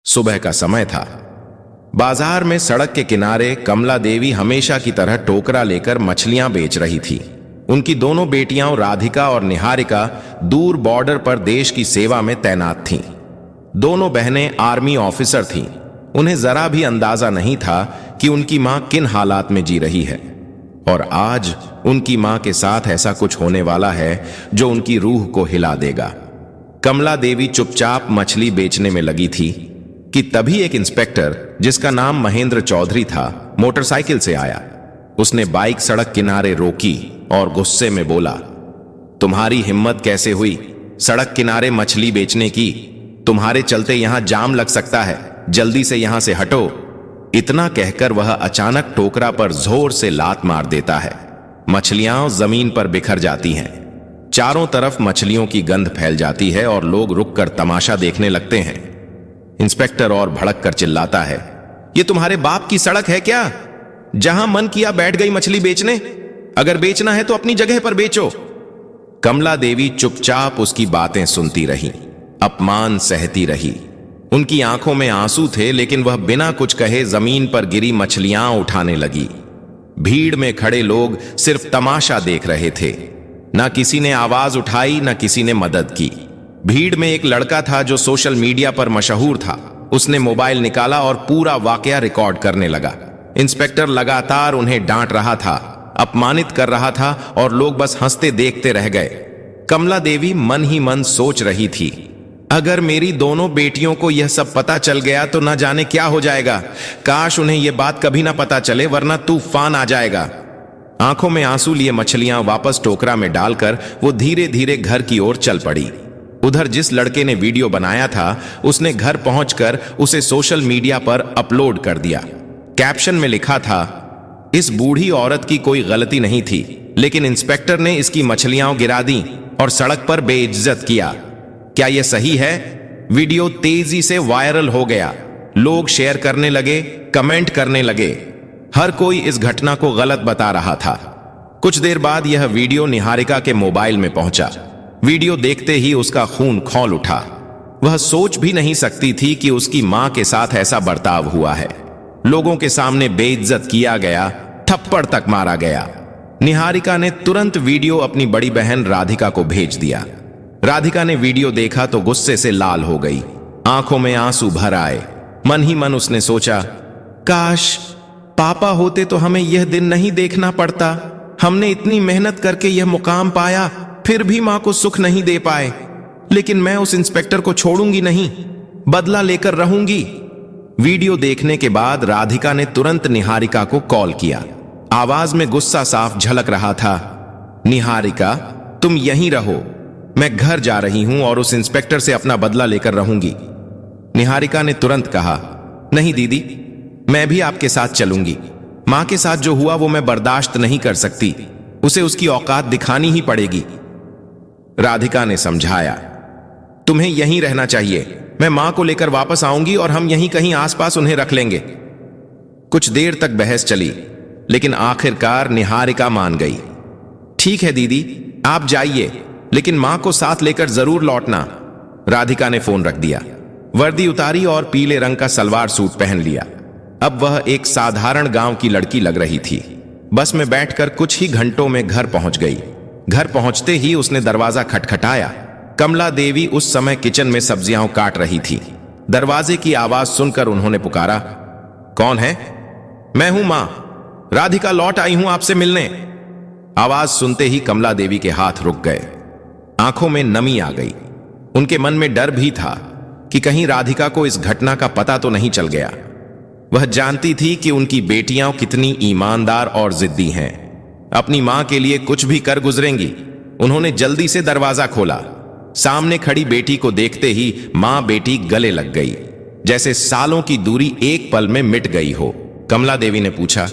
सुबह का समय था। बाजार में सड़क के किनारे कमला देवी हमेशा की तरह टोकरा लेकर मछलियां बेच रही थी। उनकी दोनों बेटियां राधिका और निहारिका दूर बॉर्डर पर देश की सेवा में तैनात थीं। दोनों बहनें आर्मी ऑफिसर थीं। उन्हें जरा भी अंदाजा नहीं था कि उनकी मां किन हालात में जी रही है, और आज उनकी मां के साथ ऐसा कुछ होने वाला है जो उनकी रूह को हिला देगा। कमला देवी चुपचाप मछली बेचने में लगी थी कि तभी एक इंस्पेक्टर, जिसका नाम महेंद्र चौधरी था, मोटरसाइकिल से आया। उसने बाइक सड़क किनारे रोकी और गुस्से में बोला, तुम्हारी हिम्मत कैसे हुई सड़क किनारे मछली बेचने की? तुम्हारे चलते यहां जाम लग सकता है, जल्दी से यहां से हटो। इतना कहकर वह अचानक टोकरा पर जोर से लात मार देता है। मछलियां जमीन पर बिखर जाती हैं। चारों तरफ मछलियों की गंध फैल जाती है और लोग रुककर तमाशा देखने लगते हैं। इंस्पेक्टर और भड़क कर चिल्लाता है, ये तुम्हारे बाप की सड़क है क्या? जहां मन किया बैठ गई मछली बेचने। अगर बेचना है तो अपनी जगह पर बेचो। कमला देवी चुपचाप उसकी बातें सुनती रही, अपमान सहती रही। उनकी आंखों में आंसू थे, लेकिन वह बिना कुछ कहे जमीन पर गिरी मछलियां उठाने लगी। भीड़ में खड़े लोग सिर्फ तमाशा देख रहे थे। ना किसी ने आवाज उठाई, ना किसी ने मदद की। भीड़ में एक लड़का था जो सोशल मीडिया पर मशहूर था। उसने मोबाइल निकाला और पूरा वाकया रिकॉर्ड करने लगा। इंस्पेक्टर लगातार उन्हें डांट रहा था, अपमानित कर रहा था, और लोग बस हंसते देखते रह गए। कमला देवी मन ही मन सोच रही थी, अगर मेरी दोनों बेटियों को यह सब पता चल गया तो न जाने क्या हो जाएगा। काश उन्हें यह बात कभी ना पता चले, वरना तूफान आ जाएगा। आंखों में आंसू लिए मछलियां वापस टोकरा में डालकर वो धीरे धीरे घर की ओर चल पड़ी। उधर जिस लड़के ने वीडियो बनाया था, उसने घर पहुंचकर उसे सोशल मीडिया पर अपलोड कर दिया। कैप्शन में लिखा था, इस बूढ़ी औरत की कोई गलती नहीं थी, लेकिन इंस्पेक्टर ने इसकी मछलियां गिरा दी और सड़क पर बेइज्जत किया। क्या यह सही है? वीडियो तेजी से वायरल हो गया। लोग शेयर करने लगे, कमेंट करने लगे। हर कोई इस घटना को गलत बता रहा था। कुछ देर बाद यह वीडियो निहारिका के मोबाइल में पहुंचा। वीडियो देखते ही उसका खून खौल उठा। वह सोच भी नहीं सकती थी कि उसकी मां के साथ ऐसा बर्ताव हुआ है। लोगों के सामने बेइज्जत किया गया, थप्पड़ तक मारा गया। निहारिका ने तुरंत वीडियो अपनी बड़ी बहन राधिका को भेज दिया। राधिका ने वीडियो देखा तो गुस्से से लाल हो गई, आंखों में आंसू भर आए। मन ही मन उसने सोचा, काश पापा होते तो हमें यह दिन नहीं देखना पड़ता। हमने इतनी मेहनत करके यह मुकाम पाया, फिर भी मां को सुख नहीं दे पाए। लेकिन मैं उस इंस्पेक्टर को छोड़ूंगी नहीं, बदला लेकर रहूंगी। वीडियो देखने के बाद राधिका ने तुरंत निहारिका को कॉल किया। आवाज में गुस्सा साफ झलक रहा था। निहारिका, तुम यहीं रहो, मैं घर जा रही हूं और उस इंस्पेक्टर से अपना बदला लेकर रहूंगी। निहारिका ने तुरंत कहा, नहीं दीदी, मैं भी आपके साथ चलूंगी। मां के साथ जो हुआ वो मैं बर्दाश्त नहीं कर सकती, उसे उसकी औकात दिखानी ही पड़ेगी। राधिका ने समझाया, तुम्हें यहीं रहना चाहिए। मैं मां को लेकर वापस आऊंगी और हम यहीं कहीं आसपास उन्हें रख लेंगे। कुछ देर तक बहस चली, लेकिन आखिरकार निहारिका मान गई। ठीक है दीदी, आप जाइए, लेकिन मां को साथ लेकर जरूर लौटना। राधिका ने फोन रख दिया, वर्दी उतारी और पीले रंग का सलवार सूट पहन लिया। अब वह एक साधारण गांव की लड़की लग रही थी। बस में बैठकर कुछ ही घंटों में घर पहुंच गई। घर पहुंचते ही उसने दरवाजा खटखटाया। कमला देवी उस समय किचन में सब्जियां काट रही थी। दरवाजे की आवाज सुनकर उन्होंने पुकारा, कौन है? मैं हूं मां, राधिका लौट आई हूं आपसे मिलने। आवाज सुनते ही कमला देवी के हाथ रुक गए, आंखों में नमी आ गई। उनके मन में डर भी था कि कहीं राधिका को इस घटना का पता तो नहीं चल गया। वह जानती थी कि उनकी बेटियां कितनी ईमानदार और जिद्दी हैं, अपनी मां के लिए कुछ भी कर गुजरेंगी। उन्होंने जल्दी से दरवाजा खोला। सामने खड़ी बेटी को देखते ही मां बेटी गले लग गई, जैसे सालों की दूरी एक पल में मिट गई हो। कमला देवी ने पूछा,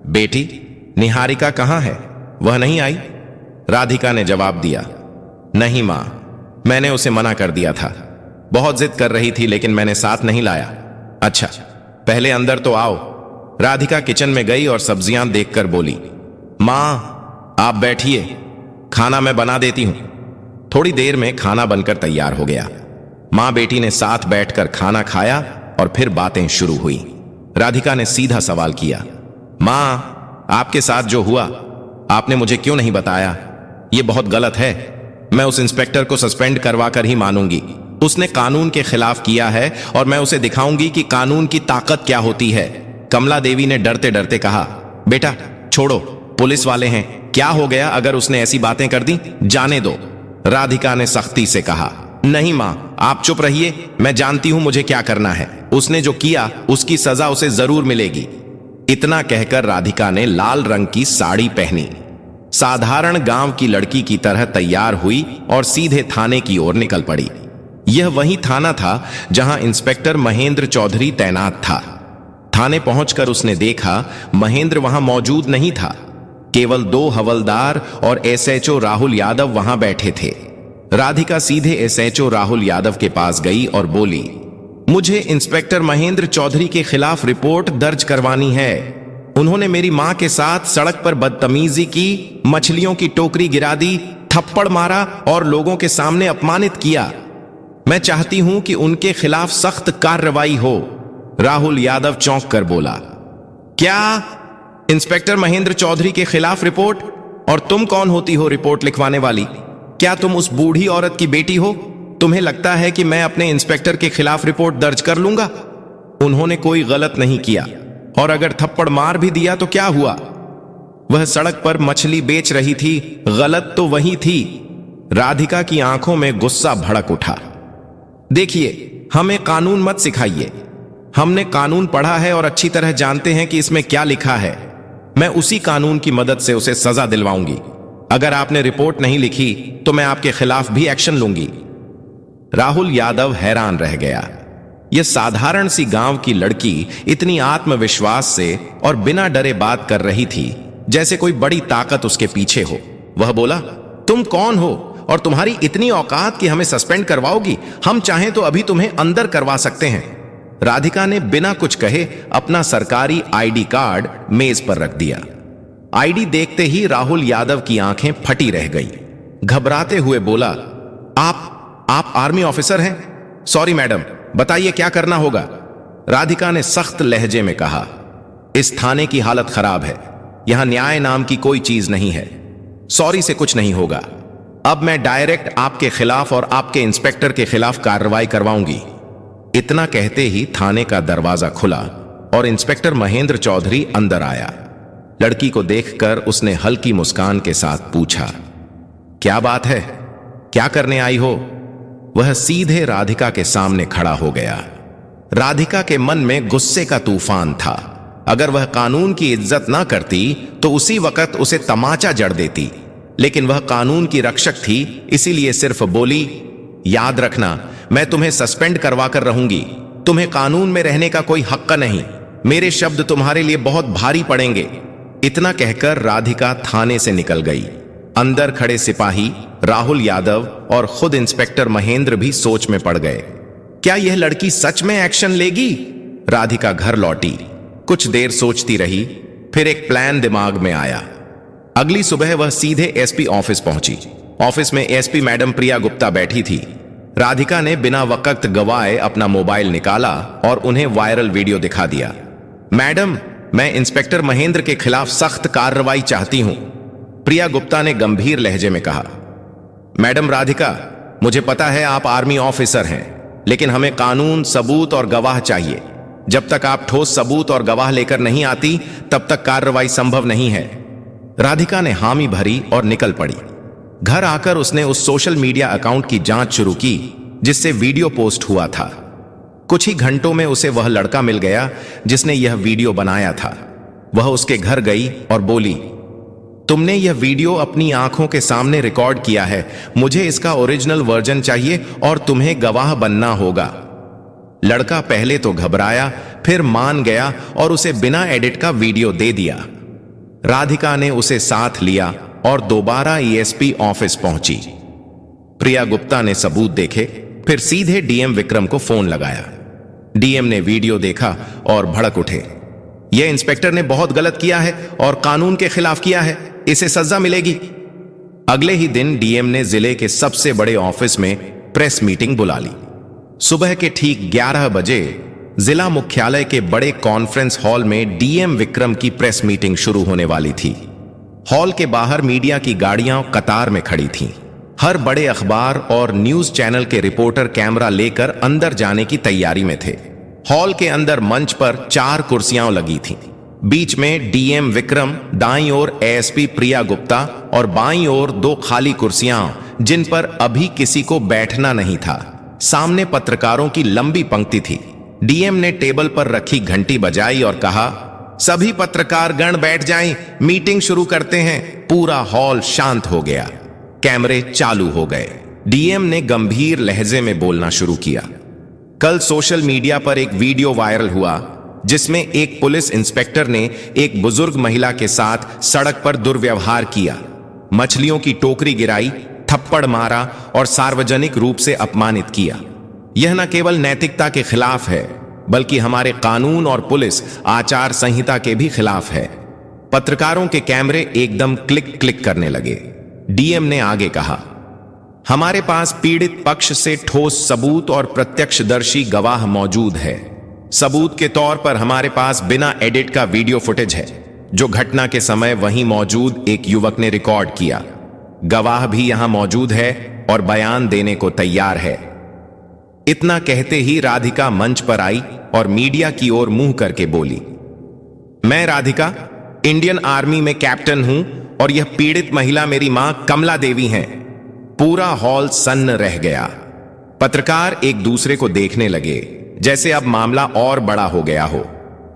बेटी, निहारिका कहां है? वह नहीं आई? राधिका ने जवाब दिया, नहीं मां, मैंने उसे मना कर दिया था। बहुत जिद कर रही थी, लेकिन मैंने साथ नहीं लाया। अच्छा, पहले अंदर तो आओ। राधिका किचन में गई और सब्जियां देखकर बोली, मां आप बैठिए, खाना मैं बना देती हूं। थोड़ी देर में खाना बनकर तैयार हो गया। मां बेटी ने साथ बैठकर खाना खाया और फिर बातें शुरू हुई। राधिका ने सीधा सवाल किया, मां, आपके साथ जो हुआ, आपने मुझे क्यों नहीं बताया? यह बहुत गलत है। मैं उस इंस्पेक्टर को सस्पेंड करवा कर ही मानूंगी। उसने कानून के खिलाफ किया है और मैं उसे दिखाऊंगी कि कानून की ताकत क्या होती है। कमला देवी ने डरते डरते कहा, बेटा छोड़ो, पुलिस वाले हैं, क्या हो गया अगर उसने ऐसी बातें कर दी? जाने दो। राधिका ने सख्ती से कहा, नहीं मां, आप चुप रहिए, मैं जानती हूं मुझे क्या करना है। उसने जो किया उसकी सजा उसे जरूर मिलेगी। इतना कहकर राधिका ने लाल रंग की साड़ी पहनी, साधारण गांव की लड़की की तरह तैयार हुई और सीधे थाने की ओर निकल पड़ी। यह वही थाना था जहां इंस्पेक्टर महेंद्र चौधरी तैनात था। थाने पहुंचकर उसने देखा महेंद्र वहां मौजूद नहीं था। केवल 2 हवलदार और एसएचओ राहुल यादव वहां बैठे थे। राधिका सीधे एसएचओ राहुल यादव के पास गई और बोली, मुझे इंस्पेक्टर महेंद्र चौधरी के खिलाफ रिपोर्ट दर्ज करवानी है। उन्होंने मेरी मां के साथ सड़क पर बदतमीजी की, मछलियों की टोकरी गिरा दी, थप्पड़ मारा और लोगों के सामने अपमानित किया। मैं चाहती हूं कि उनके खिलाफ सख्त कार्रवाई हो। राहुल यादव चौंक कर बोला, क्या इंस्पेक्टर महेंद्र चौधरी के खिलाफ रिपोर्ट? और तुम कौन होती हो रिपोर्ट लिखवाने वाली? क्या तुम उस बूढ़ी औरत की बेटी हो? तुम्हें लगता है कि मैं अपने इंस्पेक्टर के खिलाफ रिपोर्ट दर्ज कर लूंगा? उन्होंने कोई गलत नहीं किया, और अगर थप्पड़ मार भी दिया तो क्या हुआ? वह सड़क पर मछली बेच रही थी, गलत तो वही थी। राधिका की आंखों में गुस्सा भड़क उठा। देखिए, हमें कानून मत सिखाइए। हमने कानून पढ़ा है और अच्छी तरह जानते हैं कि इसमें क्या लिखा है। मैं उसी कानून की मदद से उसे सजा दिलवाऊंगी। अगर आपने रिपोर्ट नहीं लिखी तो मैं आपके खिलाफ भी एक्शन लूंगी। राहुल यादव हैरान रह गया। यह साधारण सी गांव की लड़की इतनी आत्मविश्वास से और बिना डरे बात कर रही थी जैसे कोई बड़ी ताकत उसके पीछे हो। वह बोला, तुम कौन हो और तुम्हारी इतनी औकात कि हमें सस्पेंड करवाओगी? हम चाहें तो अभी तुम्हें अंदर करवा सकते हैं। राधिका ने बिना कुछ कहे अपना सरकारी आईडी कार्ड मेज पर रख दिया। आईडी देखते ही राहुल यादव की आंखें फटी रह गई। घबराते हुए बोला, आप आर्मी ऑफिसर हैं? सॉरी मैडम, बताइए क्या करना होगा? राधिका ने सख्त लहजे में कहा, इस थाने की हालत खराब है। यहां न्याय नाम की कोई चीज नहीं है। सॉरी से कुछ नहीं होगा। अब मैं डायरेक्ट आपके खिलाफ और आपके इंस्पेक्टर के खिलाफ कार्रवाई करवाऊंगी। इतना कहते ही थाने का दरवाजा खुला और इंस्पेक्टर महेंद्र चौधरी अंदर आया। लड़की को देखकर उसने हल्की मुस्कान के साथ पूछा, क्या बात है? क्या करने आई हो? वह सीधे राधिका के सामने खड़ा हो गया। राधिका के मन में गुस्से का तूफान था। अगर वह कानून की इज्जत ना करती तो उसी वक्त उसे तमाचा जड़ देती, लेकिन वह कानून की रक्षक थी, इसीलिए सिर्फ बोली, याद रखना, मैं तुम्हें सस्पेंड करवा कर रहूंगी। तुम्हें कानून में रहने का कोई हक नहीं। मेरे शब्द तुम्हारे लिए बहुत भारी पड़ेंगे। इतना कहकर राधिका थाने से निकल गई। अंदर खड़े सिपाही राहुल यादव और खुद इंस्पेक्टर महेंद्र भी सोच में पड़ गए। क्या यह लड़की सच में एक्शन लेगी? राधिका घर लौटी, कुछ देर सोचती रही, फिर एक प्लान दिमाग में आया। अगली सुबह वह सीधे एसपी ऑफिस पहुंची। ऑफिस में एसपी मैडम प्रिया गुप्ता बैठी थी। राधिका ने बिना वक्त गवाए अपना मोबाइल निकाला और उन्हें वायरल वीडियो दिखा दिया। मैडम, मैं इंस्पेक्टर महेंद्र के खिलाफ सख्त कार्रवाई चाहती हूं, प्रिया गुप्ता ने गंभीर लहजे में कहा। मैडम राधिका, मुझे पता है आप आर्मी ऑफिसर हैं, लेकिन हमें कानून, सबूत और गवाह चाहिए। जब तक आप ठोस सबूत और गवाह लेकर नहीं आती तब तक कार्रवाई संभव नहीं है। राधिका ने हामी भरी और निकल पड़ी। घर आकर उसने उस सोशल मीडिया अकाउंट की जांच शुरू की जिससे वीडियो पोस्ट हुआ था। कुछ ही घंटों में उसे वह लड़का मिल गया जिसने यह वीडियो बनाया था। वह उसके घर गई और बोली, तुमने यह वीडियो अपनी आंखों के सामने रिकॉर्ड किया है, मुझे इसका ओरिजिनल वर्जन चाहिए और तुम्हें गवाह बनना होगा। लड़का पहले तो घबराया, फिर मान गया और उसे बिना एडिट का वीडियो दे दिया। राधिका ने उसे साथ लिया और दोबारा ईएसपी ऑफिस पहुंची। प्रिया गुप्ता ने सबूत देखे, फिर सीधे डीएम विक्रम को फोन लगाया। डीएम ने वीडियो देखा और भड़क उठे। यह इंस्पेक्टर ने बहुत गलत किया है और कानून के खिलाफ किया है, इसे सजा मिलेगी। अगले ही दिन डीएम ने जिले के सबसे बड़े ऑफिस में प्रेस मीटिंग बुला ली। सुबह के ठीक 11 बजे जिला मुख्यालय के बड़े कॉन्फ्रेंस हॉल में डीएम विक्रम की प्रेस मीटिंग शुरू होने वाली थी। हॉल के बाहर मीडिया की गाड़ियां कतार में खड़ी थीं। हर बड़े अखबार और न्यूज चैनल के रिपोर्टर कैमरा लेकर अंदर जाने की तैयारी में थे। हॉल के अंदर मंच पर 4 कुर्सियां लगी थीं। बीच में डीएम विक्रम, दाईं ओर एएसपी प्रिया गुप्ता और बाईं ओर 2 खाली कुर्सियां जिन पर अभी किसी को बैठना नहीं था। सामने पत्रकारों की लंबी पंक्ति थी। डीएम ने टेबल पर रखी घंटी बजाई और कहा, सभी पत्रकार गण बैठ जाएं, मीटिंग शुरू करते हैं। पूरा हॉल शांत हो गया। कैमरे चालू हो गए। डीएम ने गंभीर लहजे में बोलना शुरू किया। कल सोशल मीडिया पर एक वीडियो वायरल हुआ जिसमें एक पुलिस इंस्पेक्टर ने एक बुजुर्ग महिला के साथ सड़क पर दुर्व्यवहार किया, मछलियों की टोकरी गिराई, थप्पड़ मारा और सार्वजनिक रूप से अपमानित किया। यह न केवल नैतिकता के खिलाफ है बल्कि हमारे कानून और पुलिस आचार संहिता के भी खिलाफ है। पत्रकारों के कैमरे एकदम क्लिक क्लिक करने लगे। डीएम ने आगे कहा, हमारे पास पीड़ित पक्ष से ठोस सबूत और प्रत्यक्षदर्शी गवाह मौजूद है। सबूत के तौर पर हमारे पास बिना एडिट का वीडियो फुटेज है जो घटना के समय वहीं मौजूद एक युवक ने रिकॉर्ड किया। गवाह भी यहां मौजूद है और बयान देने को तैयार है। इतना कहते ही राधिका मंच पर आई और मीडिया की ओर मुंह करके बोली, मैं राधिका इंडियन आर्मी में कैप्टन हूं और यह पीड़ित महिला मेरी मां कमला देवी हैं। पूरा हॉल सन्न रह गया। पत्रकार एक दूसरे को देखने लगे जैसे अब मामला और बड़ा हो गया हो।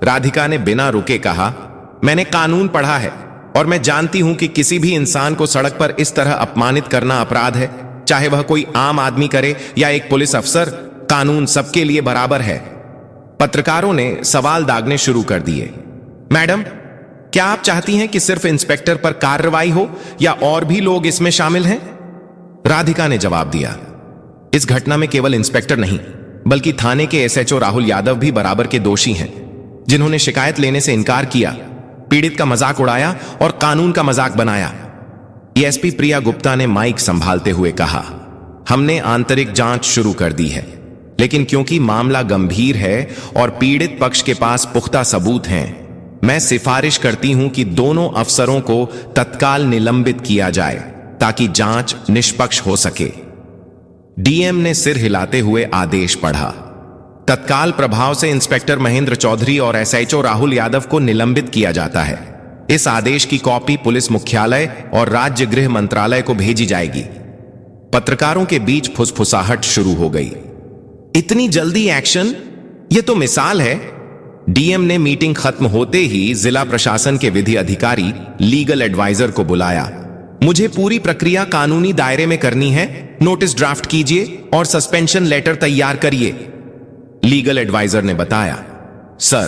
राधिका ने बिना रुके कहा, मैंने कानून पढ़ा है और मैं जानती हूं कि किसी भी इंसान को सड़क पर इस तरह अपमानित करना अपराध है, चाहे वह कोई आम आदमी करे या एक पुलिस अफसर। कानून सबके लिए बराबर है। पत्रकारों ने सवाल दागने शुरू कर दिए। मैडम, क्या आप चाहती हैं कि सिर्फ इंस्पेक्टर पर कार्रवाई हो या और भी लोग इसमें शामिल हैं? राधिका ने जवाब दिया, इस घटना में केवल इंस्पेक्टर नहीं बल्कि थाने के एसएचओ राहुल यादव भी बराबर के दोषी हैं, जिन्होंने शिकायत लेने से इनकार किया, पीड़ित का मजाक उड़ाया और कानून का मजाक बनाया। एएसपी प्रिया गुप्ता ने माइक संभालते हुए कहा, हमने आंतरिक जांच शुरू कर दी है, लेकिन क्योंकि मामला गंभीर है और पीड़ित पक्ष के पास पुख्ता सबूत हैं, मैं सिफारिश करती हूं कि दोनों अफसरों को तत्काल निलंबित किया जाए ताकि जांच निष्पक्ष हो सके। डीएम ने सिर हिलाते हुए आदेश पढ़ा। तत्काल प्रभाव से इंस्पेक्टर महेंद्र चौधरी और एसएचओ राहुल यादव को निलंबित किया जाता है। इस आदेश की कॉपी पुलिस मुख्यालय और राज्य गृह मंत्रालय को भेजी जाएगी। पत्रकारों के बीच फुसफुसाहट शुरू हो गई। इतनी जल्दी एक्शन? यह तो मिसाल है। डीएम ने मीटिंग खत्म होते ही जिला प्रशासन के विधि अधिकारी लीगल एडवाइजर को बुलाया। मुझे पूरी प्रक्रिया कानूनी दायरे में करनी है। नोटिस ड्राफ्ट कीजिए और सस्पेंशन लेटर तैयार करिए। लीगल एडवाइजर ने बताया, सर,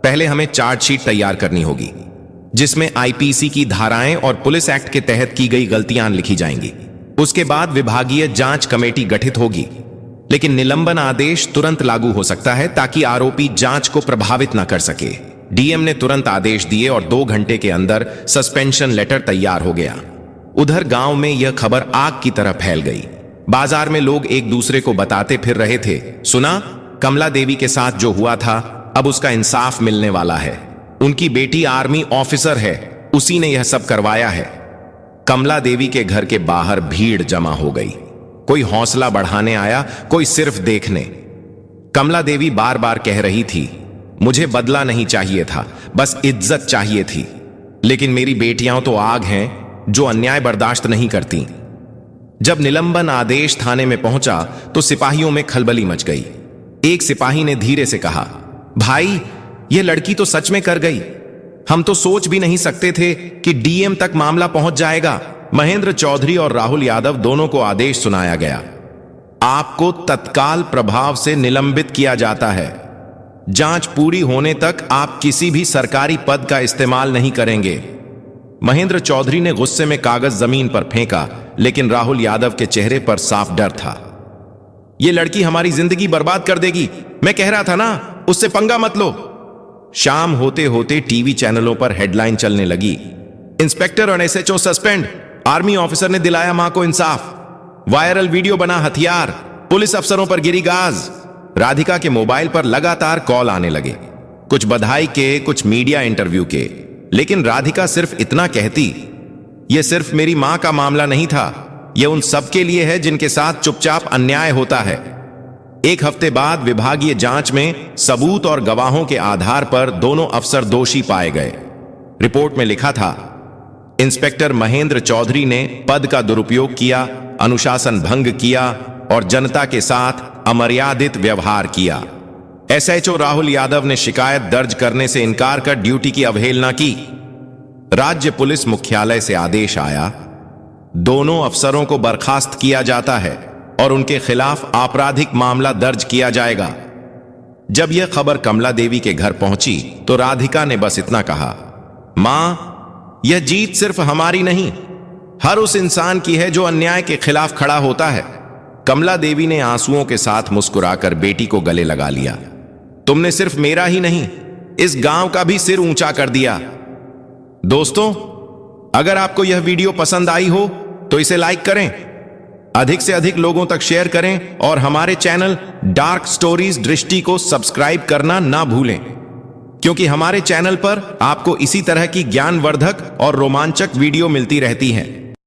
पहले हमें चार्जशीट तैयार करनी होगी जिसमें आईपीसी की धाराएं और पुलिस एक्ट के तहत की गई गलतियां लिखी जाएंगी। उसके बाद विभागीय जांच कमेटी गठित होगी, लेकिन निलंबन आदेश तुरंत लागू हो सकता है ताकि आरोपी जांच को प्रभावित न कर सके। डीएम ने तुरंत आदेश दिए और 2 घंटे के अंदर सस्पेंशन लेटर तैयार हो गया। उधर गांव में यह खबर आग की तरह फैल गई। बाजार में लोग एक दूसरे को बताते फिर रहे थे, सुना, कमला देवी के साथ जो हुआ था अब उसका इंसाफ मिलने वाला है। उनकी बेटी आर्मी ऑफिसर है, उसी ने यह सब करवाया है। कमला देवी के घर के बाहर भीड़ जमा हो गई। कोई हौसला बढ़ाने आया, कोई सिर्फ देखने। कमला देवी बार बार कह रही थी, मुझे बदला नहीं चाहिए था, बस इज्जत चाहिए थी। लेकिन मेरी बेटियां तो आग हैं जो अन्याय बर्दाश्त नहीं करती। जब निलंबन आदेश थाने में पहुंचा तो सिपाहियों में खलबली मच गई। एक सिपाही ने धीरे से कहा, भाई, यह लड़की तो सच में कर गई। हम तो सोच भी नहीं सकते थे कि डीएम तक मामला पहुंच जाएगा। महेंद्र चौधरी और राहुल यादव दोनों को आदेश सुनाया गया। आपको तत्काल प्रभाव से निलंबित किया जाता है। जांच पूरी होने तक आप किसी भी सरकारी पद का इस्तेमाल नहीं करेंगे। महेंद्र चौधरी ने गुस्से में कागज जमीन पर फेंका, लेकिन राहुल यादव के चेहरे पर साफ डर था। यह लड़की हमारी जिंदगी बर्बाद कर देगी। मैं कह रहा था ना, उससे पंगा मत लो। शाम होते होते टीवी चैनलों पर हेडलाइन चलने लगी, इंस्पेक्टर और एसएचओ सस्पेंड, आर्मी ऑफिसर ने दिलाया मां को इंसाफ, वायरल वीडियो बना हथियार, पुलिस अफसरों पर गिरी गाज। राधिका के मोबाइल पर लगातार कॉल आने लगे, कुछ बधाई के, कुछ मीडिया इंटरव्यू के। लेकिन राधिका सिर्फ इतना कहती, यह सिर्फ मेरी मां का मामला नहीं था, यह उन सबके लिए है जिनके साथ चुपचाप अन्याय होता है। एक हफ्ते बाद विभागीय जांच में सबूत और गवाहों के आधार पर दोनों अफसर दोषी पाए गए। रिपोर्ट में लिखा था, इंस्पेक्टर महेंद्र चौधरी ने पद का दुरुपयोग किया, अनुशासन भंग किया और जनता के साथ अमर्यादित व्यवहार किया। एसएचओ राहुल यादव ने शिकायत दर्ज करने से इनकार कर ड्यूटी की अवहेलना की। राज्य पुलिस मुख्यालय से आदेश आया, दोनों अफसरों को बर्खास्त किया जाता है और उनके खिलाफ आपराधिक मामला दर्ज किया जाएगा। जब यह खबर कमला देवी के घर पहुंची तो राधिका ने बस इतना कहा, मां, यह जीत सिर्फ हमारी नहीं, हर उस इंसान की है जो अन्याय के खिलाफ खड़ा होता है। कमला देवी ने आंसुओं के साथ मुस्कुराकर बेटी को गले लगा लिया। तुमने सिर्फ मेरा ही नहीं, इस गांव का भी सिर ऊंचा कर दिया। दोस्तों, अगर आपको यह वीडियो पसंद आई हो तो इसे लाइक करें, अधिक से अधिक लोगों तक शेयर करें और हमारे चैनल डार्क स्टोरीज दृष्टि को सब्सक्राइब करना ना भूलें, क्योंकि हमारे चैनल पर आपको इसी तरह की ज्ञानवर्धक और रोमांचक वीडियो मिलती रहती हैं।